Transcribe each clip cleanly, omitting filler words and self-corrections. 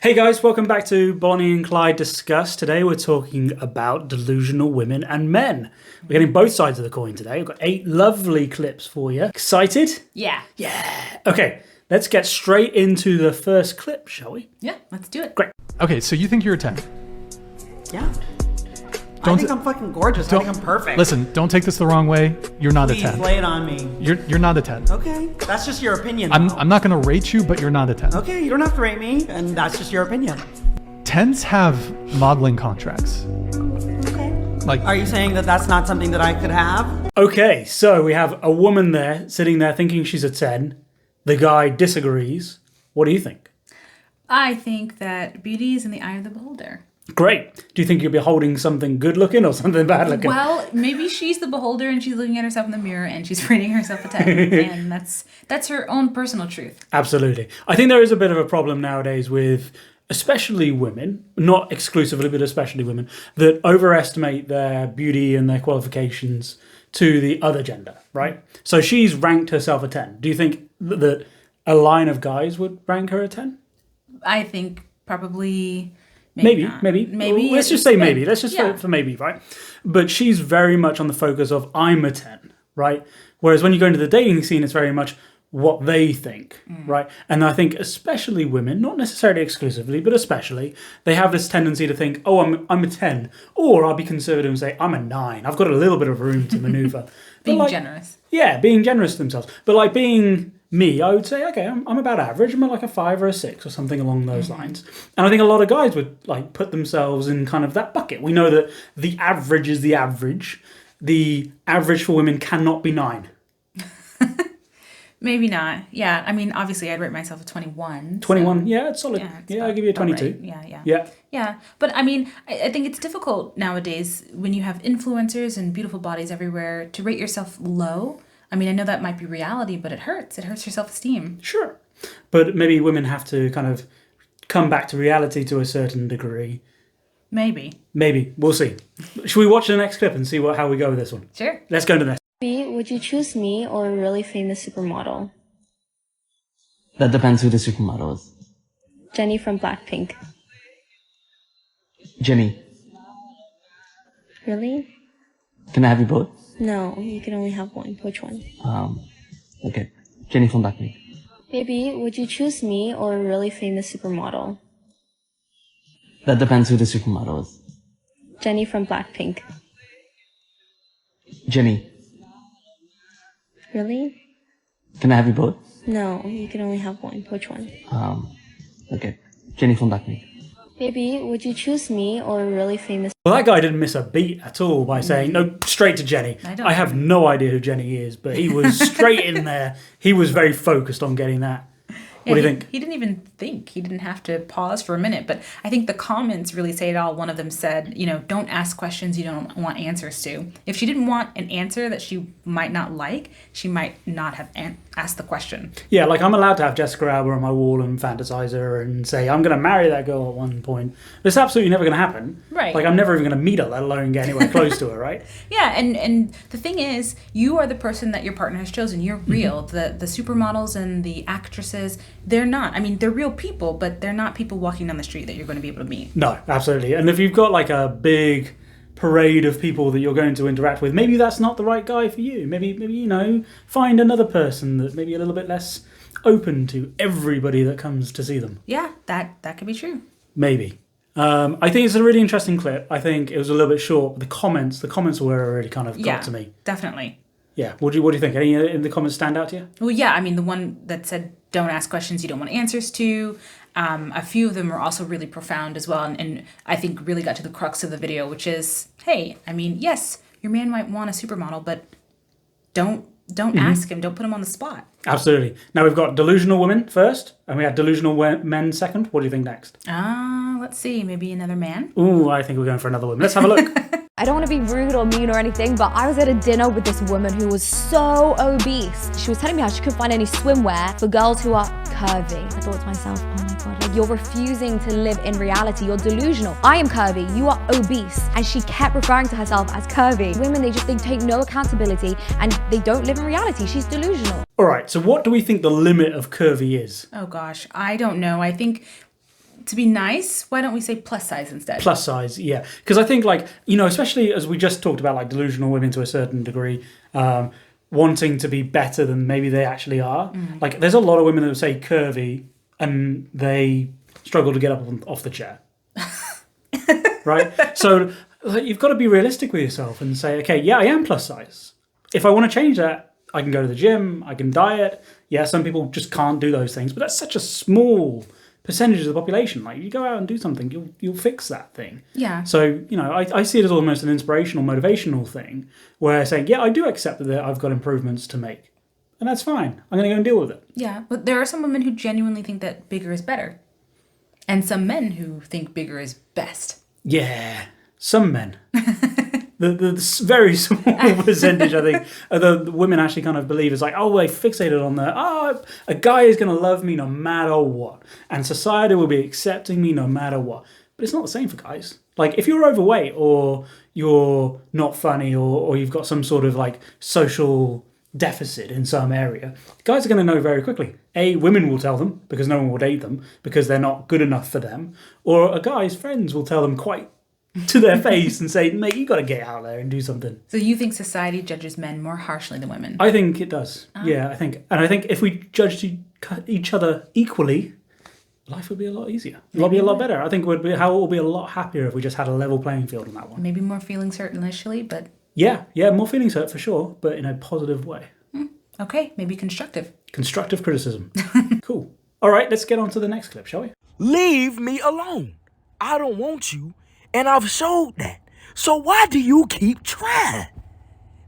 Hey guys, welcome back to Bonnie and Clyde Discuss. Today we're talking about delusional women and men. We're getting both sides of the coin today. We've got 8 lovely clips for you. Excited? Yeah. Yeah. Okay, let's get straight into the first clip, shall we? Yeah, let's do it. Great. Okay, so you think you're a 10. Yeah. I think I'm fucking gorgeous. I think I'm perfect. Listen, don't take this the wrong way. You're not Please a 10. lay it on me. You're not a 10. Okay. That's just your opinion. I'm not going to rate you, but you're not a 10. Okay, you don't have to rate me, and that's just your opinion. 10s have modeling contracts. Okay. Like, Are you saying that that's not something that I could have? Okay, so we have a woman there sitting there thinking she's a 10. The guy disagrees. What do you think? I think that beauty is in the eye of the beholder. Great. Do you think you'll be holding something good looking or something bad looking? Well, maybe she's the beholder and she's looking at herself in the mirror and she's rating herself a 10. And that's her own personal truth. Absolutely. I think there is a bit of a problem nowadays with especially women, not exclusively, but especially women, that overestimate their beauty and their qualifications to the other gender, right? So she's ranked herself a 10. Do you think that a line of guys would rank her a 10? I think probably... Maybe. Maybe. Let's just say maybe. Let's just yeah. vote for maybe, right? But she's very much on the focus of I'm a 10, right? Whereas when you go into the dating scene, it's very much what they think, right? And I think especially women, not necessarily exclusively, but especially, they have this tendency to think, oh, I'm a 10. Or I'll be conservative and say, I'm a 9. I've got a little bit of room to maneuver. Being generous. Yeah, being generous to themselves. But like being me, I would say, okay, I'm about average. I'm like a 5 or a 6 or something along those lines. And I think a lot of guys would like put themselves in kind of that bucket. We know that the average is the average. The average for women cannot be 9. Maybe not. Yeah. I mean, obviously, I'd rate myself a 21. 21, yeah, it's solid. Yeah, it's I'll give you a 22. right. Yeah. Yeah. Yeah, but I mean, I think it's difficult nowadays when you have influencers and beautiful bodies everywhere to rate yourself low. I mean, I know that might be reality, but it hurts. It hurts your self-esteem. Sure. But maybe women have to kind of come back to reality to a certain degree. Maybe. We'll see. Should we watch the next clip and see how we go with this one? Sure. Let's go to the next. Would you choose me or a really famous supermodel? That depends who the supermodel is. Jennie from Blackpink. Jenny, Really? can I have you both? No, you can only have one. Which one? Okay. Jenny from Blackpink. Baby, would you choose me or a really famous supermodel? That depends who the supermodel is. Jennie from Blackpink. Jenny, Really? can I have you both? No, you can only have one. Which one? Okay. Jenny from Blackpink. Baby, would you choose me or a really famous... Well, that guy didn't miss a beat at all by saying, no, straight to Jenny. I have no idea who Jenny is, but he was straight in there. He was very focused on getting that. What do you think? He didn't even think. He didn't have to pause for a minute. But I think the comments really say it all. One of them said, don't ask questions you don't want answers to. If she didn't want an answer that she might not like, she might not have asked the question. Yeah, like I'm allowed to have Jessica Alba on my wall and fantasize her and say, I'm going to marry that girl at one point. But it's absolutely never going to happen. Right. Like I'm never even going to meet her, let alone get anywhere close to her, right? Yeah, and the thing is, you are the person that your partner has chosen. You're real. The supermodels and the actresses, they're not. I mean, they're real people, but they're not people walking down the street that you're going to be able to meet. No, absolutely. And if you've got like a big parade of people that you're going to interact with, maybe that's not the right guy for you. Maybe find another person that maybe a little bit less open to everybody that comes to see them. Yeah, that could be true. Maybe. I think it's a really interesting clip. I think it was a little bit short. But the comments were really kind of got to me. Definitely. Yeah. What do you think? Any in the comments stand out to you? Well, yeah, I mean, the one that said, don't ask questions you don't want answers to. A few of them were also really profound as well. And I think really got to the crux of the video, which is, hey, I mean, yes, your man might want a supermodel, but don't ask him. Don't put him on the spot. Absolutely. Now we've got delusional women first, and we had delusional men second. What do you think next? Let's see. Maybe another man? Ooh, I think we're going for another woman. Let's have a look. I don't want to be rude or mean or anything, but I was at a dinner with this woman who was so obese. She was telling me how she couldn't find any swimwear for girls who are curvy. I thought to myself, oh my God, like you're refusing to live in reality. You're delusional. I am curvy, you are obese. And she kept referring to herself as curvy. Women, they take no accountability and they don't live in reality. She's delusional. All right, so what do we think the limit of curvy is? Oh gosh, I don't know. I think to be nice, why don't we say plus size instead? Plus size, yeah. Because I think, like, you know, especially as we just talked about, like, delusional women to a certain degree, wanting to be better than maybe they actually are. Like, there's a lot of women that would say curvy and they struggle to get up off the chair. Right? So like, you've got to be realistic with yourself and say, okay, yeah, I am plus size. If I want to change that, I can go to the gym, I can diet. Yeah, some people just can't do those things, but that's such a small percentage of the population. Like, you go out and do something, you'll fix that thing. Yeah. So, you know, I see it as almost an inspirational, motivational thing where saying, yeah, I do accept that I've got improvements to make. And that's fine. I'm going to go and deal with it. Yeah, but there are some women who genuinely think that bigger is better. And some men who think bigger is best. Yeah, some men. the very small percentage, I think, the women actually kind of believe is like, oh, they fixated on a guy is going to love me no matter what. And society will be accepting me no matter what. But it's not the same for guys. Like, if you're overweight or you're not funny or you've got some sort of, like, social deficit in some area, guys are going to know very quickly. Women will tell them because no one will date them because they're not good enough for them. Or a guy's friends will tell them quite to their face and say, mate, you got to get out there and do something. So you think society judges men more harshly than women? I think it does. Yeah, I think if we judged each other equally, life would be a lot easier. It would be a lot better. I think it would be a lot happier if we just had a level playing field on that one. Maybe more feelings hurt initially, but... Yeah, more feelings hurt for sure, but in a positive way. Okay, maybe constructive. Constructive criticism. Cool. All right, let's get on to the next clip, shall we? Leave me alone. I don't want you, and I've showed that. So why do you keep trying?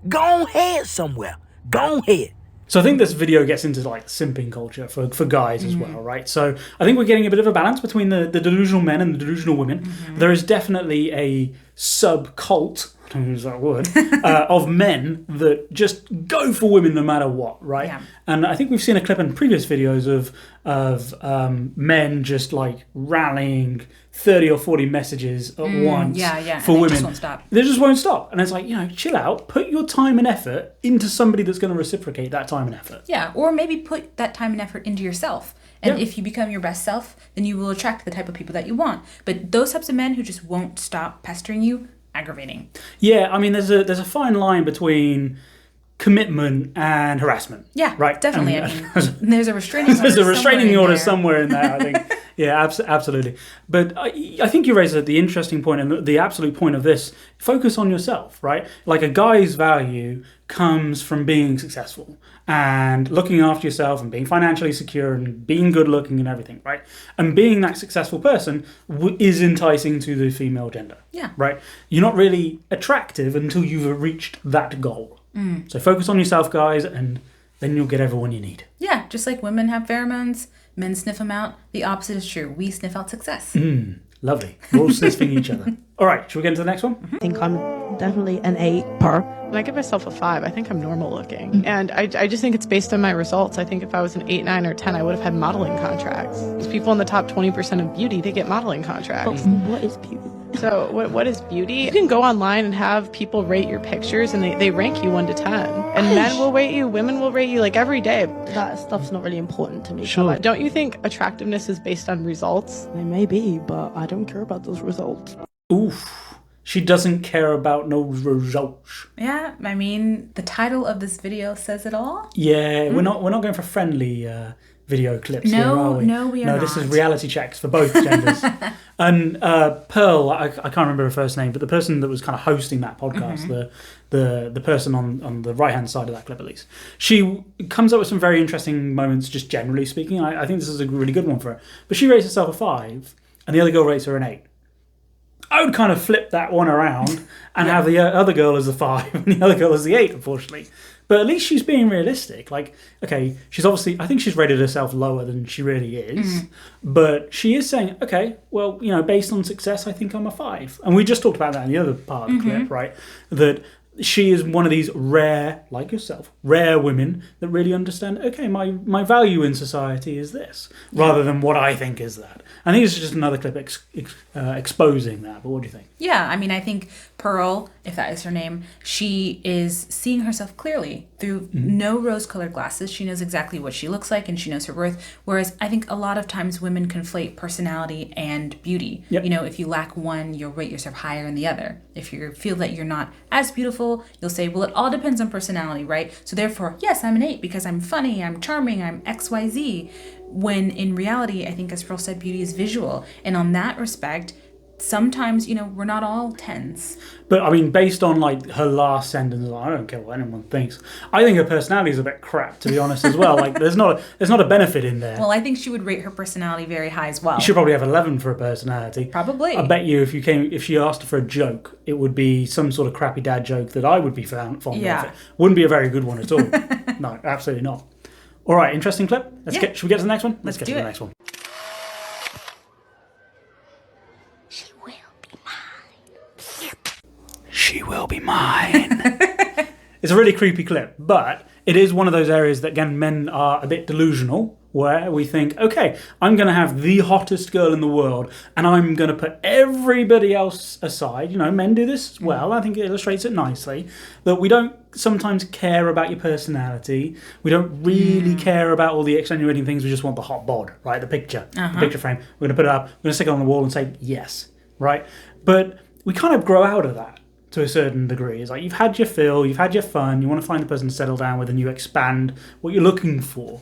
Go ahead somewhere. Go ahead. So I think this video gets into like simping culture for guys as well, right? So I think we're getting a bit of a balance between the delusional men and the delusional women. There is definitely a sub-cult, I don't use that word, of men that just go for women no matter what, right? Yeah. And I think we've seen a clip in previous videos of men just like rallying 30 or 40 messages at once for women. Just won't stop. They just won't stop. And it's like, you know, chill out, put your time and effort into somebody that's going to reciprocate that time and effort. Yeah, or maybe put that time and effort into yourself. And if you become your best self, then you will attract the type of people that you want. But those types of men who just won't stop pestering you, aggravating. Yeah, I mean, there's a fine line between commitment and harassment. Yeah, right. Definitely. I mean, there's a restraining order. There's a restraining order somewhere in there, I think. Yeah, absolutely. But I think you raised the interesting point and the absolute point of this. Focus on yourself, right? Like, a guy's value comes from being successful and looking after yourself and being financially secure and being good looking and everything, right? And being that successful person is enticing to the female gender. Yeah. Right? You're not really attractive until you've reached that goal. So focus on yourself, guys, and then you'll get everyone you need. Yeah, just like women have pheromones, men sniff them out. The opposite is true. We sniff out success. Lovely. We're all sniffing each other. All right, should we get into the next one? I think I'm definitely an 8 per. And I give myself a 5. I think I'm normal looking. And I just think it's based on my results. I think if I was an 8, 9, or 10, I would have had modeling contracts. These people in the top 20% of beauty, they get modeling contracts. But what is beauty? So what is beauty? You can go online and have people rate your pictures, and they rank you 1 to 10. And men will rate you, women will rate you, like, every day. That stuff's not really important to me. Sure. Don't you think attractiveness is based on results? They may be, but I don't care about those results. Oof. She doesn't care about no results. Yeah, I mean, the title of this video says it all. Yeah, we're not going for friendly video clips here, are we? No, we are this is not. reality checks for both genders. And Pearl, I can't remember her first name, but the person that was kind of hosting that podcast, the person on the right-hand side of that clip at least, she comes up with some very interesting moments, just generally speaking. I think this is a really good one for her. But she rates herself a 5, and the other girl rates her an 8. I would kind of flip that one around and have the other girl as the 5 and the other girl as the 8, unfortunately. But at least she's being realistic. Like, okay, she's obviously, I think she's rated herself lower than she really is. But she is saying, okay, well, you know, based on success, I think I'm a 5. And we just talked about that in the other part of the clip, right? That she is one of these rare, like yourself, rare women that really understand, okay, my value in society is this, rather than what I think is that. I think it's just another clip exposing that, but what do you think? Yeah, I mean, I think Pearl, if that is her name, she is seeing herself clearly through no rose-colored glasses. She knows exactly what she looks like, and she knows her worth, whereas I think a lot of times women conflate personality and beauty. Yep. You know, if you lack one, you'll rate yourself higher in the other. If you feel that you're not as beautiful, you'll say, well, it all depends on personality, right? So therefore, yes, I'm an 8 because I'm funny, I'm charming, I'm XYZ. When in reality, I think as Pearl said, beauty is visual. And on that respect, sometimes, you know, we're not all 10s. But I mean, based on like her last sentence, I don't care what anyone thinks. I think her personality is a bit crap, to be honest, as well. Like, there's not a benefit in there. Well, I think she would rate her personality very high as well. You should probably have 11 for a personality. Probably. I bet you if she asked for a joke, it would be some sort of crappy dad joke that I would be fond of. It wouldn't be a very good one at all. No, absolutely not. All right, interesting clip. Should we get to the next one? Let's get to the next one. She will be mine. It's a really creepy clip, but it is one of those areas that, again, men are a bit delusional, where we think, okay, I'm going to have the hottest girl in the world, and I'm going to put everybody else aside. You know, men do this as well. I think it illustrates it nicely, that we don't sometimes care about your personality. We don't really care about all the extenuating things. We just want the hot bod, right? The picture, the picture frame. We're going to put it up, we're going to stick it on the wall and say, yes, right? But we kind of grow out of that to a certain degree. It's like you've had your fill, you've had your fun, you want to find the person to settle down with, and you expand what you're looking for.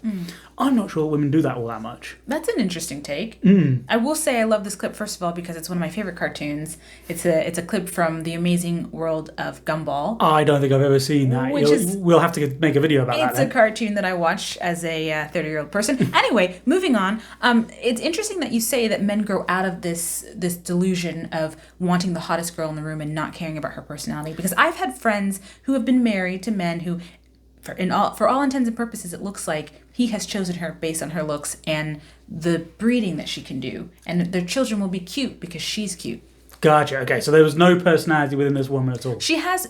I'm not sure women do that all that much. That's an interesting take. I will say I love this clip, first of all, because it's one of my favorite cartoons. It's a clip from The Amazing World of Gumball. I don't think I've ever seen that. We'll have to make a video about that. It's a cartoon that I watch as a 30-year-old person. Anyway, moving on. It's interesting that you say that men grow out of this delusion of wanting the hottest girl in the room and not caring about her personality. Because I've had friends who have been married to men who, for all intents and purposes, it looks like he has chosen her based on her looks and the breeding that she can do. And their children will be cute because she's cute. Gotcha. Okay, so there was no personality within this woman at all. She has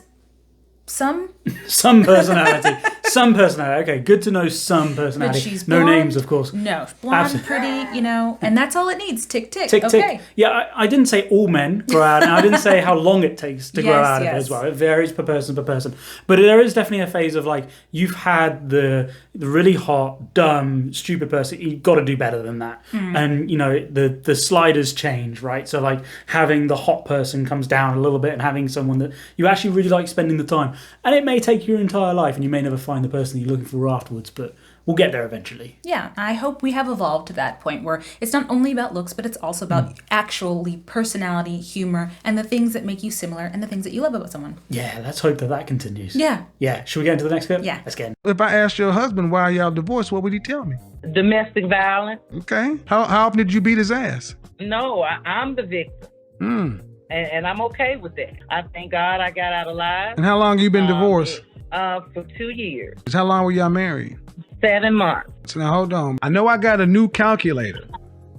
some personality. Some personality. Okay, good to know some personality. But she's no blonde. Names, of course. No, blonde, pretty, you know, and that's all it needs. Tick, tick. Tick, okay. tick. Yeah, I didn't say all men grow out, and I didn't say how long it takes to grow out of it as well. It varies per person. But there is definitely a phase of like, you've had the really hot, dumb, stupid person. You've got to do better than that. And, you know, the sliders change, right? So like having the hot person comes down a little bit and having someone that you actually really like spending the time. And it may take your entire life and you may never find the person you're looking for afterwards, but we'll get there eventually. Yeah, I hope we have evolved to that point where it's not only about looks, but it's also about actually personality, humor, and the things that make you similar and the things that you love about someone. Yeah, let's hope that continues. Yeah. Yeah, should we get into the next clip? Yeah. Let's get in. If I asked your husband why y'all divorced, what would he tell me? Domestic violence. Okay. How often did you beat his ass? No, I'm the victim. And I'm okay with that. I thank God I got out alive. And how long you been divorced? For 2 years. How long were y'all married? 7 months. So now hold on. I know I got a new calculator,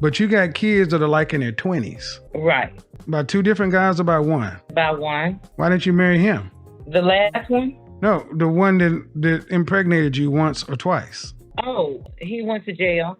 but you got kids that are like in their 20s. Right. About 2 different guys, about one? About one. Why didn't you marry him? The last one? No, the one that impregnated you once or twice. Oh, he went to jail.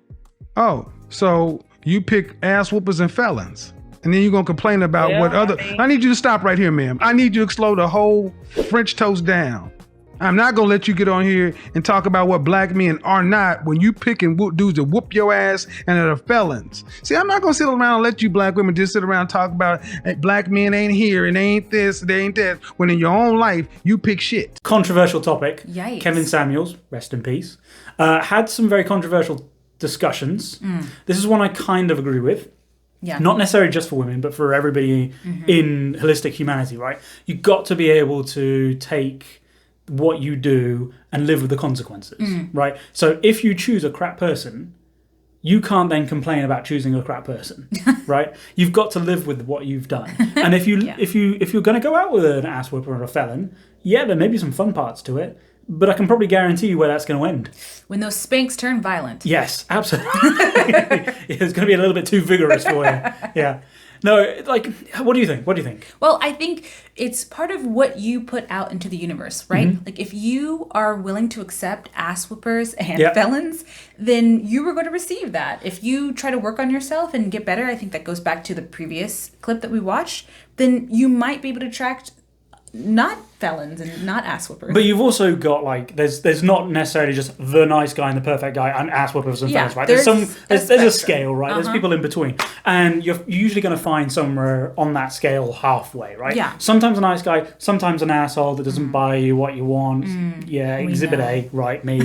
Oh, so you pick ass whoopers and felons. And then you're going to complain about what other... I need you to stop right here, ma'am. I need you to slow the whole French toast down. I'm not going to let you get on here and talk about what black men are not when you pick and dudes that whoop your ass and are felons. See, I'm not going to sit around and let you black women just sit around and talk about black men ain't here and they ain't this, they ain't that, when in your own life, you pick shit. Controversial topic. Yikes. Kevin Samuels, rest in peace, had some very controversial discussions. This is one I kind of agree with. Yeah. Not necessarily just for women, but for everybody in holistic humanity, right? You've got to be able to take what you do and live with the consequences, right? So if you choose a crap person, you can't then complain about choosing a crap person, right? You've got to live with what you've done. And if you're going to go out with an ass whooper or a felon, yeah, there may be some fun parts to it, but I can probably guarantee you where that's going to end. When those spanks turn violent. Yes, absolutely. It's going to be a little bit too vigorous for you. Yeah. No, like, what do you think? What do you think? Well, I think it's part of what you put out into the universe, right? Like, if you are willing to accept ass whoopers and felons, then you were going to receive that. If you try to work on yourself and get better, I think that goes back to the previous clip that we watched, then you might be able to attract not felons and not ass whoopers. But you've also got, like, there's not necessarily just the nice guy and the perfect guy and ass whoopers and felons, right? There's a scale, right? There's people in between. And you're usually going to find somewhere on that scale halfway, right? Yeah. Sometimes a nice guy, sometimes an asshole that doesn't buy you what you want. Yeah, exhibit A, right, me.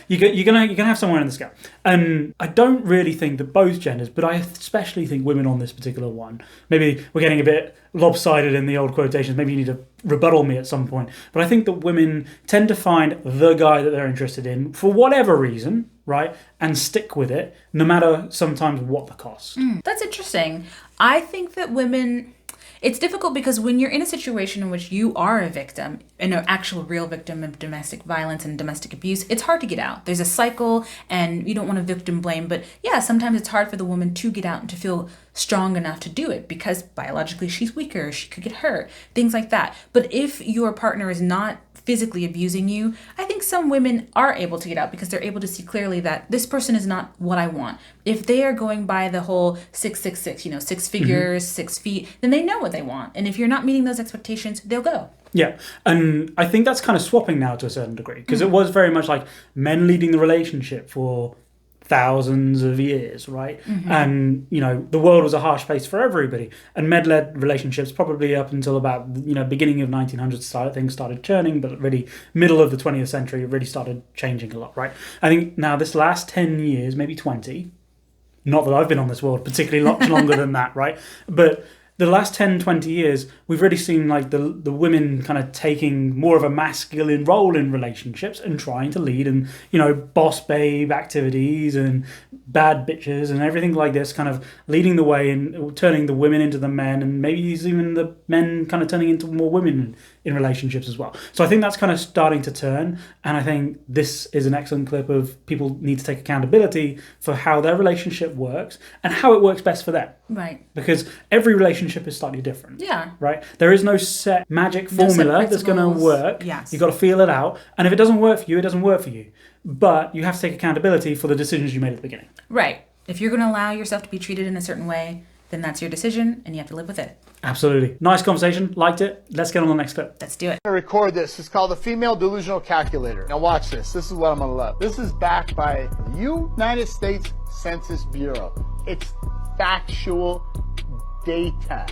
You're gonna have somewhere in the scale. And I don't really think that both genders, but I especially think women on this particular one, maybe we're getting a bit lopsided in the old quotations, maybe you need to rebuttal me at some point, but I think that women tend to find the guy that they're interested in for whatever reason, right, and stick with it no matter sometimes what the cost. That's interesting. I think that women, it's difficult because when you're in a situation in which you are a victim, an actual real victim of domestic violence and domestic abuse, it's hard to get out. There's a cycle and you don't want to victim blame, but yeah, sometimes it's hard for the woman to get out and to feel strong enough to do it because biologically she's weaker, she could get hurt, things like that. But if your partner is not physically abusing you, I think some women are able to get out because they're able to see clearly that this person is not what I want. If they are going by the whole 666, 6 figures, 6 feet, then they know what they want. And if you're not meeting those expectations, they'll go. Yeah, and I think that's kind of swapping now to a certain degree because it was very much like men leading the relationship for thousands of years, right? And the world was a harsh place for everybody, and med-led relationships probably up until about beginning of 1900s things started churning, but really middle of the 20th century it really started changing a lot, right? I think now this last 10 years, maybe 20, not that I've been on this world particularly much longer than that, right? But the last 10, 20 years, we've really seen like the women kind of taking more of a masculine role in relationships and trying to lead and, boss babe activities and bad bitches and everything like this, kind of leading the way and turning the women into the men, and maybe even the men kind of turning into more women in relationships as well. So I think that's kind of starting to turn, and I think this is an excellent clip of people need to take accountability for how their relationship works and how it works best for them. Right. Because every relationship is slightly different. Yeah. Right? There is no set magic formula that's going to work. Yes. You've got to feel it out. And if it doesn't work for you, it doesn't work for you. But you have to take accountability for the decisions you made at the beginning. Right. If you're going to allow yourself to be treated in a certain way, then that's your decision and you have to live with it. Absolutely. Nice conversation. Liked it. Let's get on the next clip. Let's do it. I'm going to record this. It's called the Female Delusional Calculator. Now watch this. This is what I'm going to love. This is backed by the United States Census Bureau. It's factual data.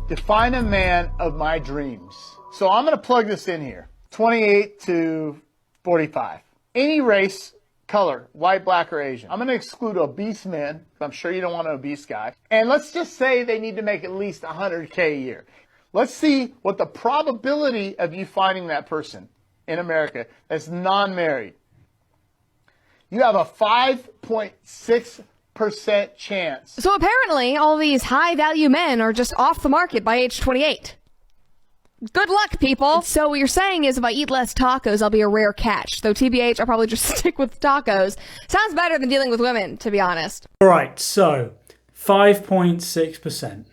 Define a man of my dreams. So I'm going to plug this in here. 28 to 45. Any race, color, white, black, or Asian. I'm going to exclude obese men, because I'm sure you don't want an obese guy. And let's just say they need to make at least $100K a year. Let's see what the probability of you finding that person in America that's non-married. You have a 5.6% chance. So apparently all these high-value men are just off the market by age 28. Good luck, people. So what you're saying is if I eat less tacos, I'll be a rare catch. Though TBH, I'll probably just stick with tacos. Sounds better than dealing with women, to be honest. All right, so 5.6%.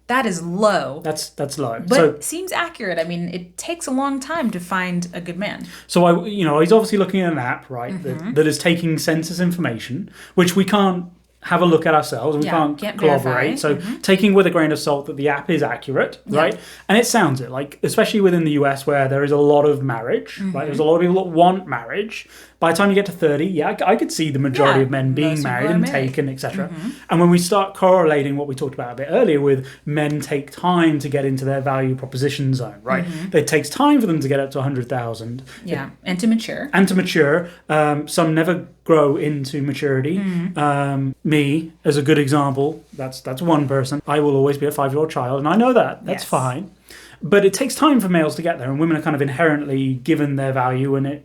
That is low. That's low. But so, seems accurate. I mean, it takes a long time to find a good man. So he's obviously looking at an app, right, that is taking census information, which we can't have a look at ourselves and we can't corroborate. So taking with a grain of salt that the app is accurate, right? And it sounds it, like, especially within the US where there is a lot of marriage, right? There's a lot of people that want marriage. By the time you get to 30, I could see the majority of men being married and taken, etc. And when we start correlating what we talked about a bit earlier with men take time to get into their value proposition zone, right? It takes time for them to get up to 100,000. Yeah, and to mature. Some never grow into maturity. Me, as a good example, that's one person. I will always be a 5-year-old child, and I know that. That's fine. But it takes time for males to get there, and women are kind of inherently given their value, and it,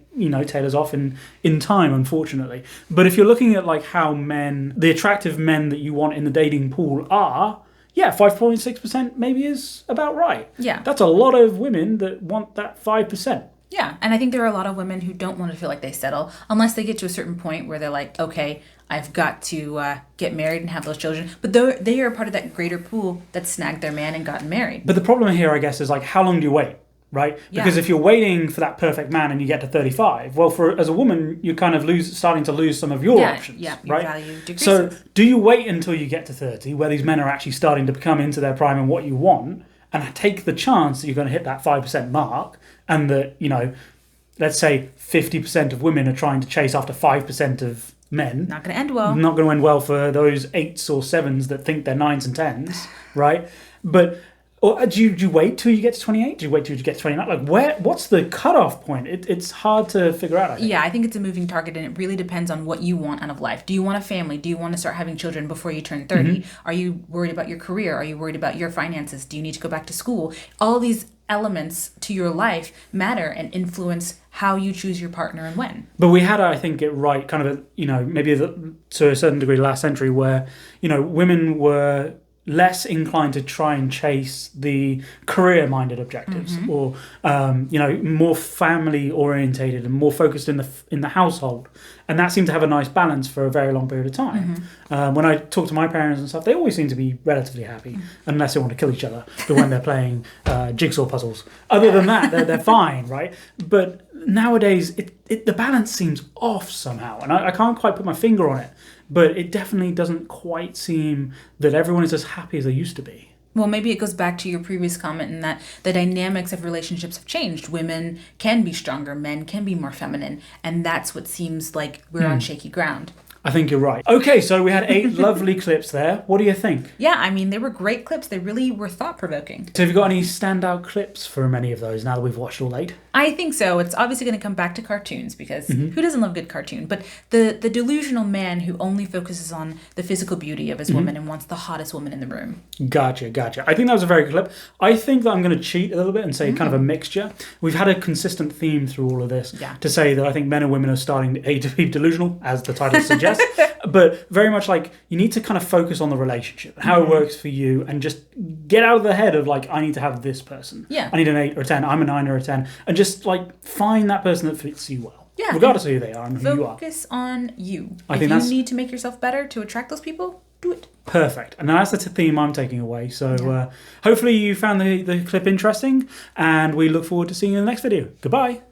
tailors off in time, unfortunately. But if you're looking at like how the attractive men that you want in the dating pool are, 5.6% maybe is about right. Yeah. That's a lot of women that want that 5%. Yeah, and I think there are a lot of women who don't want to feel like they settle unless they get to a certain point where they're like, okay, I've got to get married and have those children. But they are part of that greater pool that snagged their man and gotten married. But the problem here, I guess, is like, how long do you wait? Right? Because if you're waiting for that perfect man and you get to 35, well, as a woman, you're kind of starting to lose some of your options. Yeah, right? your value decreases. So do you wait until you get to 30, where these men are actually starting to come into their prime and what you want, and take the chance that you're going to hit that 5% mark, and that, let's say 50% of women are trying to chase after 5% of men. Not going to end well. Not going to end well for those 8s or 7s that think they're 9s and 10s, right? But... Or do you wait till you get to 28? Do you wait till you get to 29? Like, what's the cutoff point? It's hard to figure out, I think. Yeah, I think it's a moving target, and it really depends on what you want out of life. Do you want a family? Do you want to start having children before you turn 30? Mm-hmm. Are you worried about your career? Are you worried about your finances? Do you need to go back to school? All these elements to your life matter and influence how you choose your partner and when. But we had, I think, it right, kind of, maybe to a certain degree last century, where, women were less inclined to try and chase the career-minded objectives, or more family-orientated and more focused in the household, and that seemed to have a nice balance for a very long period of time. When I talk to my parents and stuff, they always seem to be relatively happy, unless they want to kill each other, but when they're playing jigsaw puzzles. Other than that, they're fine, right? But nowadays, the balance seems off somehow, and I can't quite put my finger on it. But it definitely doesn't quite seem that everyone is as happy as they used to be. Well, maybe it goes back to your previous comment in that the dynamics of relationships have changed. Women can be stronger, men can be more feminine, and that's what seems like we're on shaky ground. I think you're right. Okay, so we had 8 lovely clips there. What do you think? Yeah, I mean, they were great clips. They really were thought-provoking. So have you got any standout clips from any of those now that we've watched all 8? I think so. It's obviously going to come back to cartoons because who doesn't love good cartoon? But the delusional man who only focuses on the physical beauty of his woman and wants the hottest woman in the room. Gotcha. I think that was a very good clip. I think that I'm going to cheat a little bit and say kind of a mixture. We've had a consistent theme through all of this to say that I think men and women are starting to be delusional, as the title suggests. But very much like you need to kind of focus on the relationship, how it works for you, and just get out of the head of like, I need to have this person. Yeah. I need an 8 or a 10. I'm a 9 or a 10. And just like find that person that fits you well. Yeah. Regardless of who they are and who you are. Focus on you. I if think you that's need to make yourself better to attract those people, do it. Perfect. And that's the theme I'm taking away. So hopefully you found the clip interesting, and we look forward to seeing you in the next video. Goodbye.